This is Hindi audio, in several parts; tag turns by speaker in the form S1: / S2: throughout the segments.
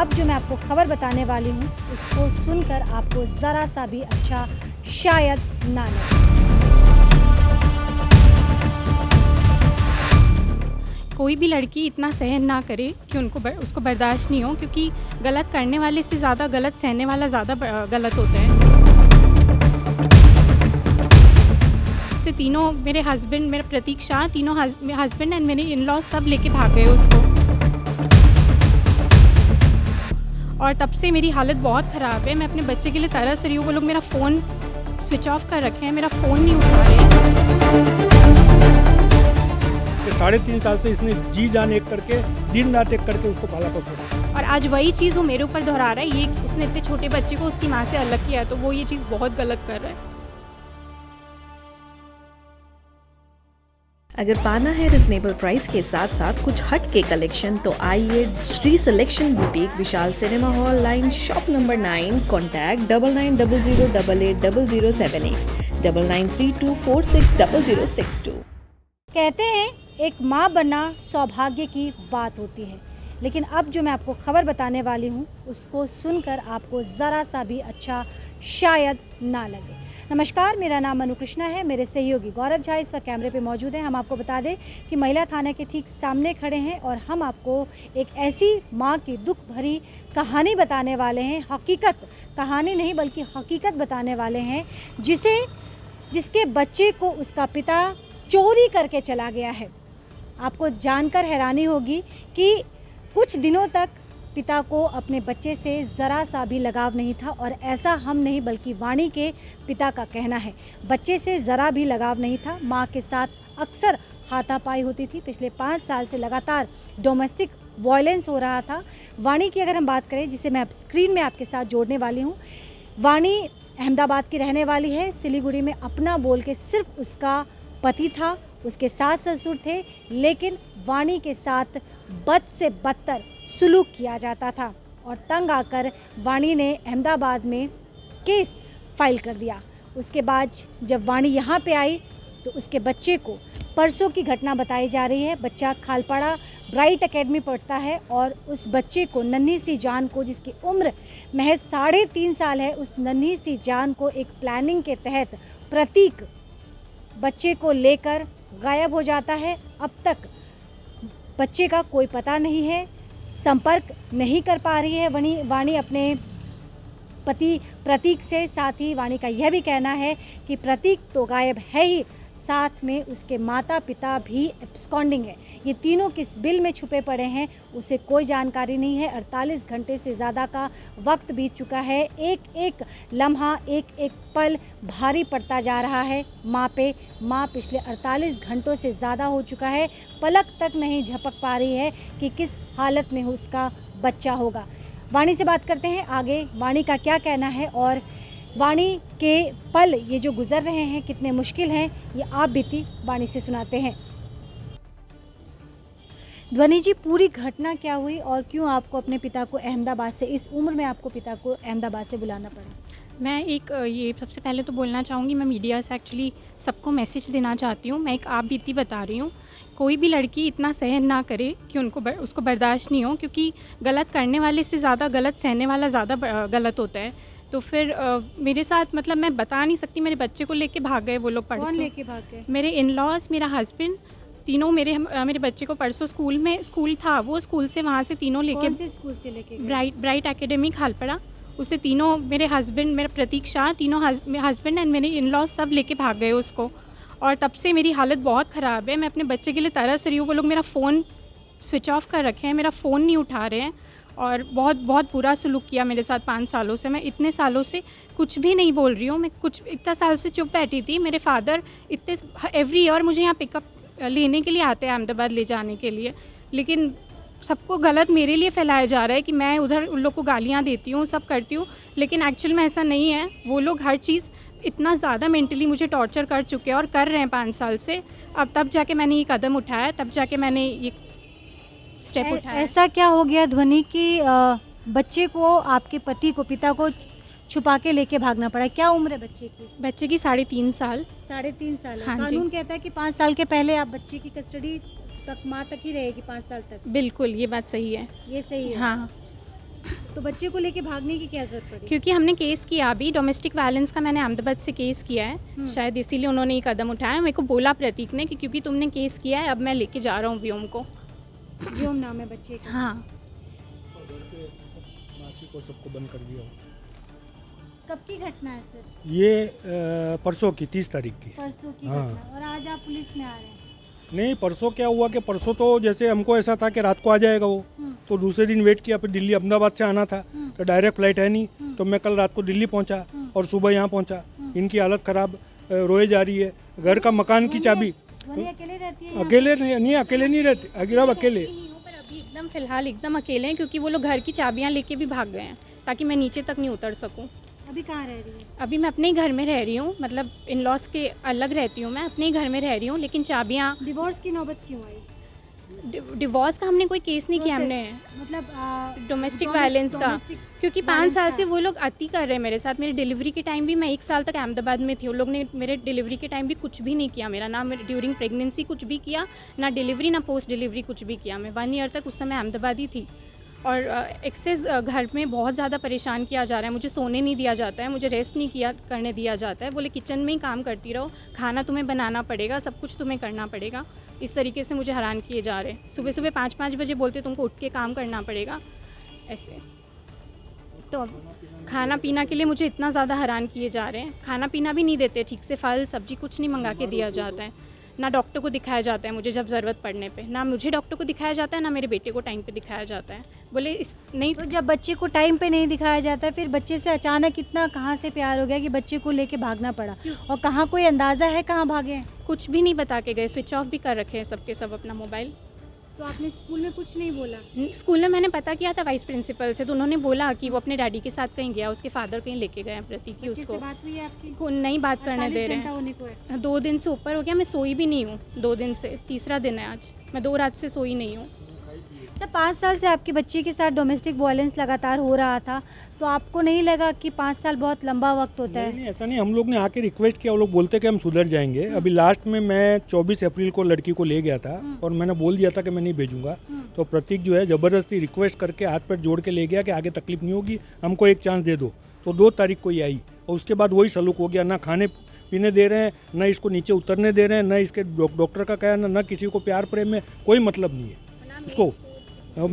S1: अब जो मैं आपको खबर बताने वाली हूँ उसको सुनकर आपको ज़रा सा भी अच्छा शायद ना लगे।
S2: कोई भी लड़की इतना सहन ना करे कि उसको बर्दाश्त नहीं हो, क्योंकि गलत करने वाले से ज़्यादा गलत सहने वाला ज़्यादा गलत होता है। से तीनों मेरे हस्बैंड, मेरा प्रतीक शाह, तीनों हस्बैंड एंड मेरे इन लॉज सब लेके भाग गए उसको। और तब से मेरी हालत बहुत ख़राब है। मैं अपने बच्चे के लिए तरस रही हूँ। वो लोग मेरा फ़ोन स्विच ऑफ कर रखे हैं, मेरा फ़ोन नहीं उठा रहे हैं।
S3: 3.5 साल से इसने जी जान एक करके, दिन रात एक करके उसको पाला पोसा।
S2: और आज वही चीज़ वो मेरे ऊपर दोहरा रहा है। ये उसने इतने छोटे बच्चे को उसकी माँ से अलग किया, तो वो ये चीज़ बहुत गलत कर रहा है।
S4: अगर पाना है रिजनेबल प्राइस के साथ साथ कुछ हट के कलेक्शन, तो आइए Shri selection boutique, Vishal cinema hall line, shop number 9, contact 9900880078 9932460062।
S1: कहते हैं एक माँ बनना सौभाग्य की बात होती है, लेकिन अब जो मैं आपको खबर बताने वाली हूँ उसको सुनकर आपको ज़रा सा भी अच्छा शायद ना लगे। नमस्कार, मेरा नाम मनु कृष्णा है। मेरे सहयोगी गौरव झा इस वक्त कैमरे पे मौजूद हैं। हम आपको बता दें कि महिला थाना के ठीक सामने खड़े हैं और हम आपको एक ऐसी माँ की दुख भरी कहानी बताने वाले हैं। हकीकत कहानी नहीं बल्कि हकीकत बताने वाले हैं, जिसके बच्चे को उसका पिता चोरी करके चला गया है। आपको जानकर हैरानी होगी कि कुछ दिनों तक पिता को अपने बच्चे से ज़रा सा भी लगाव नहीं था, और ऐसा हम नहीं बल्कि वाणी के पिता का कहना है। बच्चे से ज़रा भी लगाव नहीं था। माँ के साथ अक्सर हाथापाई होती थी। पिछले 5 साल से लगातार डोमेस्टिक वायलेंस हो रहा था। वाणी की अगर हम बात करें, जिसे मैं स्क्रीन में आपके साथ जोड़ने वाली हूँ, वाणी अहमदाबाद की रहने वाली है। सिलीगुड़ी में अपना बोल के सिर्फ उसका पति था, उसके सास ससुर थे, लेकिन वाणी के साथ बद से बदतर सुलूक किया जाता था और तंग आकर वाणी ने अहमदाबाद में केस फाइल कर दिया। उसके बाद जब वाणी यहाँ पे आई तो उसके बच्चे को, परसों की घटना बताई जा रही है, बच्चा खालपाड़ा ब्राइट एकेडमी पढ़ता है और उस बच्चे को, नन्ही सी जान को, जिसकी उम्र महज 3.5 साल है, उस नन्ही सी जान को एक प्लानिंग के तहत प्रतीक बच्चे को लेकर गायब हो जाता है। अब तक बच्चे का कोई पता नहीं है, संपर्क नहीं कर पा रही है वाणी अपने पति प्रतीक से। साथ ही वाणी का यह भी कहना है कि प्रतीक तो गायब है ही, साथ में उसके माता पिता भी एब्सकॉन्डिंग है। ये तीनों किस बिल में छुपे पड़े हैं उसे कोई जानकारी नहीं है। 48 घंटे से ज़्यादा का वक्त बीत चुका है। एक एक लम्हा, एक एक पल भारी पड़ता जा रहा है माँ पे। माँ पिछले 48 घंटों से ज़्यादा हो चुका है, पलक तक नहीं झपक पा रही है कि किस हालत में उसका बच्चा होगा। वाणी से बात करते हैं आगे, वाणी का क्या कहना है और वाणी के पल ये जो गुजर रहे हैं कितने मुश्किल हैं, ये आप बीती वाणी से सुनाते हैं। ध्वनि जी, पूरी घटना क्या हुई और क्यों आपको अपने पिता को अहमदाबाद से, इस उम्र में आपको पिता को अहमदाबाद से बुलाना पड़ा?
S2: मैं ये सबसे पहले तो बोलना चाहूँगी, मैं मीडिया से एक्चुअली सबको मैसेज देना चाहती हूँ। मैं एक आप बीती बता रही हूँ। कोई भी लड़की इतना सहन ना करे कि उसको बर्दाश्त नहीं हो, क्योंकि गलत करने वाले से ज़्यादा गलत सहने वाला ज़्यादा गलत होता है। तो फिर मेरे साथ, मतलब मैं बता नहीं सकती, मेरे बच्चे को लेके भाग गए वो लोग परसों।
S1: कौन लेके भाग गए?
S2: मेरे इन लॉज, मेरा हस्बैंड, तीनों मेरे बच्चे को परसों स्कूल था, वो स्कूल से वहाँ से तीनों लेके,
S1: कौन से स्कूल से लेके गए?
S2: ब्राइट एकेडमी खालपाड़ा, उसे तीनों मेरे हस्बैंड, मेरा प्रतीक शाह, तीनों हस्बैंड एंड मेरे इन लॉज सब लेके भाग गए उसको। और तब से मेरी हालत बहुत ख़राब है। मैं अपने बच्चे के लिए तरस रही हूँ। वो लोग मेरा फ़ोन स्विच ऑफ कर रखे हैं, मेरा फ़ोन नहीं उठा रहे हैं और बहुत बहुत बुरा सलूक किया मेरे साथ 5 सालों से। मैं इतने सालों से कुछ भी नहीं बोल रही हूँ। मैं इतना साल से चुप बैठी थी। मेरे फादर एवरी ईयर मुझे यहाँ पिकअप लेने के लिए आते हैं, अहमदाबाद ले जाने के लिए, लेकिन सबको गलत मेरे लिए फैलाया जा रहा है कि मैं उधर उन लोग को गालियाँ देती हूँ, सब करती हूँ, लेकिन एक्चुअल में ऐसा नहीं है। वो लोग हर चीज़ इतना ज़्यादा मेंटली मुझे टॉर्चर कर चुके हैं और कर रहे हैं 5 साल से। अब तब जाके मैंने ये कदम उठाया, तब जाके मैंने ये स्टेप उठाया।
S1: ऐसा क्या हो गया ध्वनि कि बच्चे को, आपके पति को, पिता को छुपा के लेके भागना पड़ा? क्या उम्र है बच्चे की?
S2: बच्चे की 3.5 साल।
S1: 3.5 साल है।
S2: हाँ जी।
S1: कानून कहता है कि 5 साल के पहले आप बच्चे की कस्टडी तक माँ तक ही रहेगी, 5 साल तक।
S2: बिल्कुल, ये बात सही है।
S1: ये सही है?
S2: हाँ।
S1: तो बच्चे को लेके भागने की क्या जरूरत पड़ी?
S2: क्योंकि हमने केस किया अभी डोमेस्टिक वायलेंस का, मैंने अहमदाबाद से केस किया है, शायद इसीलिए उन्होंने ये कदम उठाया। मेरे को बोला प्रतीक ने कि क्योंकि तुमने केस किया है अब मैं लेके जा रहा हूँ व्योम को।
S1: व्योम नाम है बच्चे का।
S2: हाँ।
S3: मासी को सबको बंद कर दिया।
S1: कब की घटना है सर?
S3: ये परसों की 30 तारीख की।
S1: परसों की
S3: हाँ।
S1: घटना, और आज आप पुलिस में आ रहे हैं।
S3: नहीं, परसों क्या हुआ कि परसों तो जैसे हमको ऐसा था कि रात को आ जाएगा वो, तो दूसरे दिन वेट किया, फिर दिल्ली अहमदाबाद से आना था तो डायरेक्ट फ्लाइट है नहीं, तो मैं कल रात को दिल्ली पहुंचा और सुबह यहाँ पहुंचा। इनकी हालत ख़राब, रोए जा रही है। घर का मकान की चाबी
S1: ध्वनि अकेले रहती है?
S3: अकेले नहीं अकेले नहीं रहते, अकेले अकेले।
S2: नहीं हूँ, पर अभी एकदम फिलहाल एकदम अकेले हैं क्योंकि वो लोग घर की चाबियाँ लेके भी भाग गए हैं ताकि मैं नीचे तक नहीं उतर सकूँ।
S1: अभी कहाँ रह रही है?
S2: अभी मैं अपने ही घर में रह रही हूँ, मतलब इन लॉस के अलग रहती हूँ, मैं अपने ही घर में रह रही हूँ, लेकिन चाबियाँ।
S1: डिवोर्स की नौबत क्यों आई?
S2: डिवोर्स का हमने कोई केस नहीं किया, हमने
S1: मतलब
S2: डोमेस्टिक वायलेंस का, क्योंकि 5 साल से वो लोग अति कर रहे हैं मेरे साथ। मेरी डिलीवरी के टाइम भी मैं 1 साल तक अहमदाबाद में थी, उन लोग ने मेरे डिलीवरी के टाइम भी कुछ भी नहीं किया मेरा, ना ड्यूरिंग प्रेगनेंसी कुछ भी किया, ना डिलीवरी ना पोस्ट डिलीवरी कुछ भी किया। मैं 1 ईयर तक उस समय अहमदाबाद ही थी। और एक्सेस घर में बहुत ज़्यादा परेशान किया जा रहा है, मुझे सोने नहीं दिया जाता है, मुझे रेस्ट नहीं किया करने दिया जाता है। बोले किचन में ही काम करती रहो, खाना तुम्हें बनाना पड़ेगा, सब कुछ तुम्हें करना पड़ेगा। इस तरीके से मुझे हैरान किए जा रहे हैं। सुबह सुबह 5-5 बजे बोलते तुमको उठ के काम करना पड़ेगा, ऐसे। तो खाना पीना के लिए मुझे इतना ज़्यादा हैरान किए जा रहे हैं। खाना पीना भी नहीं देते ठीक से, फल सब्जी कुछ नहीं मंगा के दिया जाता है, ना डॉक्टर को दिखाया जाता है मुझे जब ज़रूरत पड़ने पे, ना मुझे डॉक्टर को दिखाया जाता है, ना मेरे बेटे को टाइम पे दिखाया जाता है। बोले इस नहीं।
S1: तो जब बच्चे को टाइम पे नहीं दिखाया जाता है, फिर बच्चे से अचानक इतना कहाँ से प्यार हो गया कि बच्चे को लेके भागना पड़ा? और कहाँ कोई अंदाज़ा है कहाँ भागे हैं?
S2: कुछ भी नहीं बता के गए, स्विच ऑफ भी कर रखे हैं सबके सब अपना मोबाइल।
S1: तो आपने स्कूल में कुछ नहीं बोला?
S2: स्कूल में मैंने पता किया था वाइस प्रिंसिपल से, तो उन्होंने बोला कि वो अपने डैडी के साथ कहीं गया, उसके फादर कहीं लेके गए हैं प्रतीक की,
S1: बच्चे से
S2: उसको
S1: बात हुई है आपकी?
S2: को नहीं बात करने
S1: 48
S2: दे रहे
S1: घंटा होने को है।
S2: हैं। 2 दिन से ऊपर हो गया, मैं सोई भी नहीं हूँ 2 दिन से, तीसरा दिन है आज, मैं 2 रात से सोई नहीं हूँ।
S1: सर 5 साल से आपकी बच्ची के साथ डोमेस्टिक वायलेंस लगातार हो रहा था, तो आपको नहीं लगा कि 5 साल बहुत लंबा वक्त होता है?
S3: नहीं, ऐसा नहीं, हम लोग ने आके रिक्वेस्ट किया, वो लोग बोलते कि हम सुधर जाएंगे। अभी लास्ट में मैं 24 अप्रैल को लड़की को ले गया था और मैंने बोल दिया था कि मैं नहीं भेजूंगा, तो प्रतीक जो है ज़बरदस्ती रिक्वेस्ट करके हाथ पैर जोड़ के ले गया कि आगे तकलीफ नहीं होगी, हमको एक चांस दे दो। तो 2 तारीख को ही आई और उसके बाद वही सलूक हो गया, ना खाने पीने दे रहे हैं, ना इसको नीचे उतरने दे रहे हैं, ना इसके डॉक्टर का कहना, ना किसी को प्यार प्रेम में कोई मतलब नहीं है उसको। अब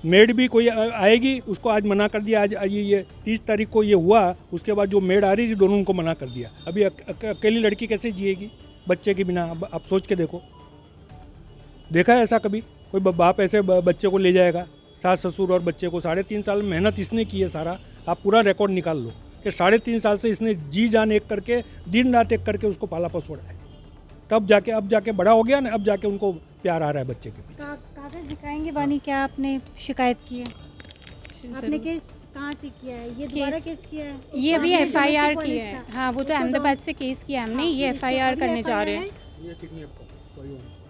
S3: मेड भी कोई आएगी उसको आज मना कर दिया, आज ये 30 तारीख को ये हुआ, उसके बाद जो मेड आ रही थी दोनों उनको मना कर दिया। अभी अकेली लड़की कैसे जिएगी बच्चे के बिना? अब आप सोच के देखो, देखा है ऐसा कभी कोई बाप ऐसे बच्चे को ले जाएगा? सास ससुर और बच्चे को 3.5 साल मेहनत इसने की है सारा, आप पूरा रिकॉर्ड निकाल लो कि 3.5 साल से इसने जी जान एक करके दिन रात एक करके उसको पाला पोसा है, तब जाके अब जाके बड़ा हो गया ना, अब जाके उनको प्यार आ रहा है बच्चे के पीछे।
S1: कागज दिखाएंगे वानी, क्या आपने शिकायत की है? आपने केस कहाँ से किया है? ये दोबारा केस किया है?
S2: ये अभी
S1: आपने
S2: FIR
S1: domestic
S2: की
S1: violence
S2: है।
S1: का?
S2: हाँ, वो तो अहमदाबाद से केस किया हमने, ये FIR करने जा रहे हैं।
S3: ये किडनैप का कोई और नहीं।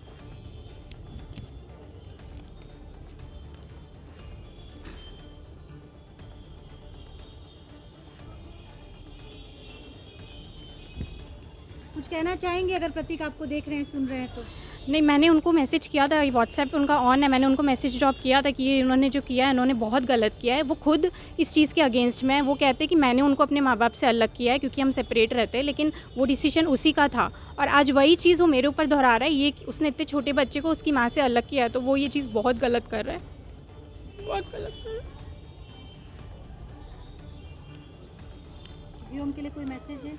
S1: कुछ कहना चाहेंगे अगर प्रतीक आपको देख रहे हैं, सुन रहे हैं तो?
S2: नहीं, मैंने उनको मैसेज किया था, व्हाट्सएप पे उनका ऑन है, मैंने उनको मैसेज ड्रॉप किया था कि ये उन्होंने जो किया है इन्होंने बहुत गलत किया है। वो खुद इस चीज़ के अगेंस्ट में है, वो कहते हैं कि मैंने उनको अपने माँ बाप से अलग किया है क्योंकि हम सेपरेट रहते हैं, लेकिन वो डिसीजन उसी का था और आज वही चीज़ वो मेरे ऊपर दोहरा रहा है। ये उसने इतने छोटे बच्चे को उसकी माँ से अलग किया है, तो वो ये चीज़ बहुत गलत कर रहा है, बहुत गलत कर रहा है।
S1: व्योम के लिए कोई मैसेज है?